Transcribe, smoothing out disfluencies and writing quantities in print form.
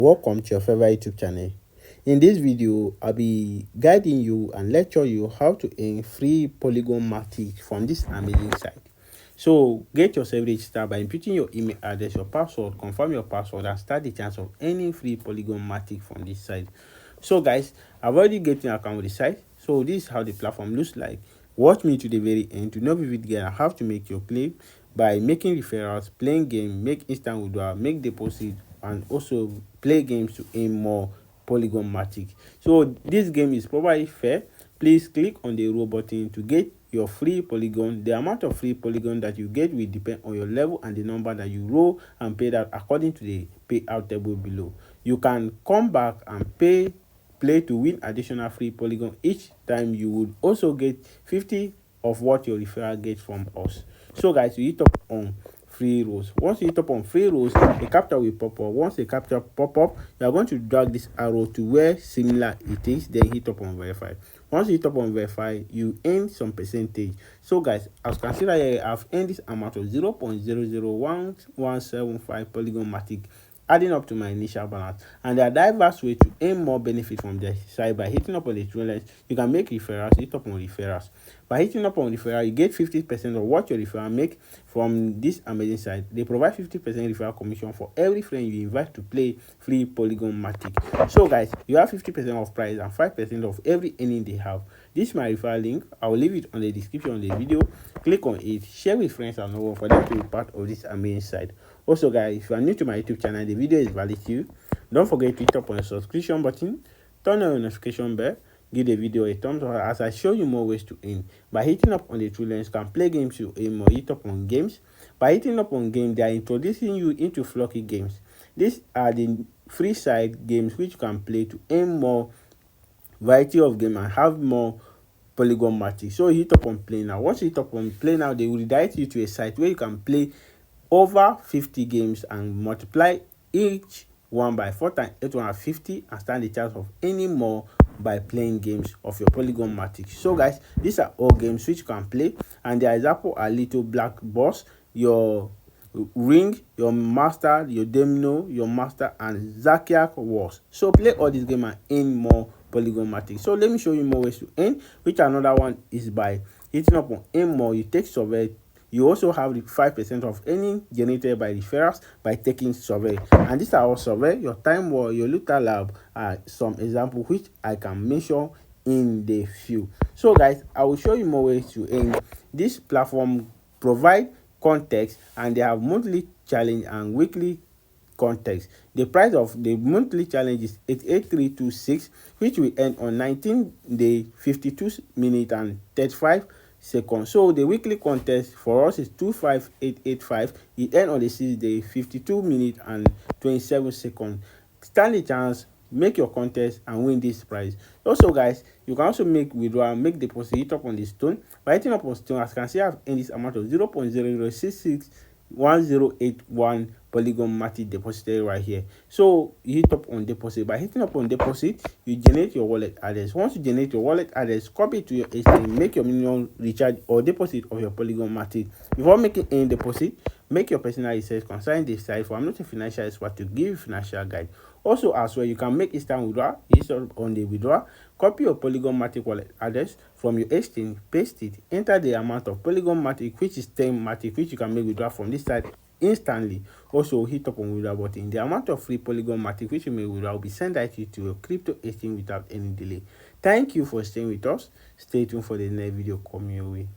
Welcome to your favorite YouTube channel. In this video, I'll be guiding you and lecture you how to earn free Polygon Matic from this amazing site. So get yourself registered by inputting your email address, your password, confirm your password, and start the chance of earning free Polygon Matic from this site. So guys, I've already get an account with the site. So this is how the platform looks like. Watch me to the very end to know vivid gain and how to make your claim by making referrals, playing game, make instant withdrawal, make deposit, and also play games to earn more Polygon Matic. So this game is probably fair. Please click on the roll button to get your free Polygon. The amount of free Polygon that you get will depend on your level and the number that you roll and pay out according to the payout table below. You can come back and play to win additional free Polygon each time. You would also get 50 of what your referral gets from us. So guys, you hit up on free rolls. Once you hit up on free rolls, a captcha will pop up. Once a captcha pop up, you are going to drag this arrow to where similar it is, then hit up on verify. Once you hit up on verify, you earn some percentage. So guys, as you can see right here, I've earned this amount of 0.001175 Polygon Matic, adding up to my initial balance. And there are diverse ways to earn more benefit from the site. By hitting up on the trailer, you can make referrals. Hit up on referrals. By hitting up on referral, you get 50% of what your referral make from this amazing site. They provide 50% referral commission for every friend you invite to play free Polygon Matic. So guys, you have 50% of price and 5% of every earning they have. This is my referral link. I will leave it on the description of the video. Click on it, share with friends and no one for them to be part of this amazing site. Also guys, if you are new to my YouTube channel, the video is valid to you. Don't forget to hit up on the subscription button, turn on your notification bell, give the video a thumbs up as I show you more ways to earn. By hitting up on the true lens, you can play games to earn more. Hit up on games. By hitting up on games, they are introducing you into Flocky games. These are the free side games which you can play to earn more variety of game and have more Polygon Matic. So hit up on play now. Once you hit up on play now, they will redirect you to a site where you can play over 50 games and multiply each one by 4 times 850 and stand the chance of any more by playing games of your Polygon Matic. So guys, these are all games which you can play, and their example are Little Black Boss, your Ring, your Master, your Domino, your Master, and Zakiak Wars. So play all these games and earn more Polygon Matic. So let me show you more ways to earn, which another one is by hitting up on earn more. You take survey. You also have the 5% of earning generated by referrals by taking survey. And these are all survey, your time war, your Luther lab are some examples which I can mention in the few. So guys, I will show you more ways to earn. This platform provide context, and they have monthly challenge and weekly context. The price of the monthly challenge is 88326, which we earn on 19 day, 52 minutes and 35 seconds. So the weekly contest for us is 25885. It end on the 6th day, 52 minutes and 27 seconds. Stand a chance, make your contest and win this prize. Also guys, you can also make withdrawal, make deposit. Hit up on the stone. By hitting up on stone, as you can see, I've earned this amount of 0.00661081 Polygon Matic deposited right here. So you hit up on deposit. By hitting up on deposit, you generate your wallet address. Once you generate your wallet address, copy it to your exchange, make your minimum recharge or deposit of your Polygon Matic. Before making any deposit, make your personal research concerning this site, for I'm not a financial expert to give you financial guide. Also as well, you can make instant withdrawal. Hit on the withdrawal, copy your Polygon Matic wallet address from your exchange, paste it, enter the amount of Polygon Matic, which is 10 Matic, which you can make withdrawal from this site instantly. Also hit up on withdrawal button. The amount of free Polygon Matic which you may withdraw will be sent directly to your crypto exchange without any delay. Thank you for staying with us. Stay tuned for the next video coming your way.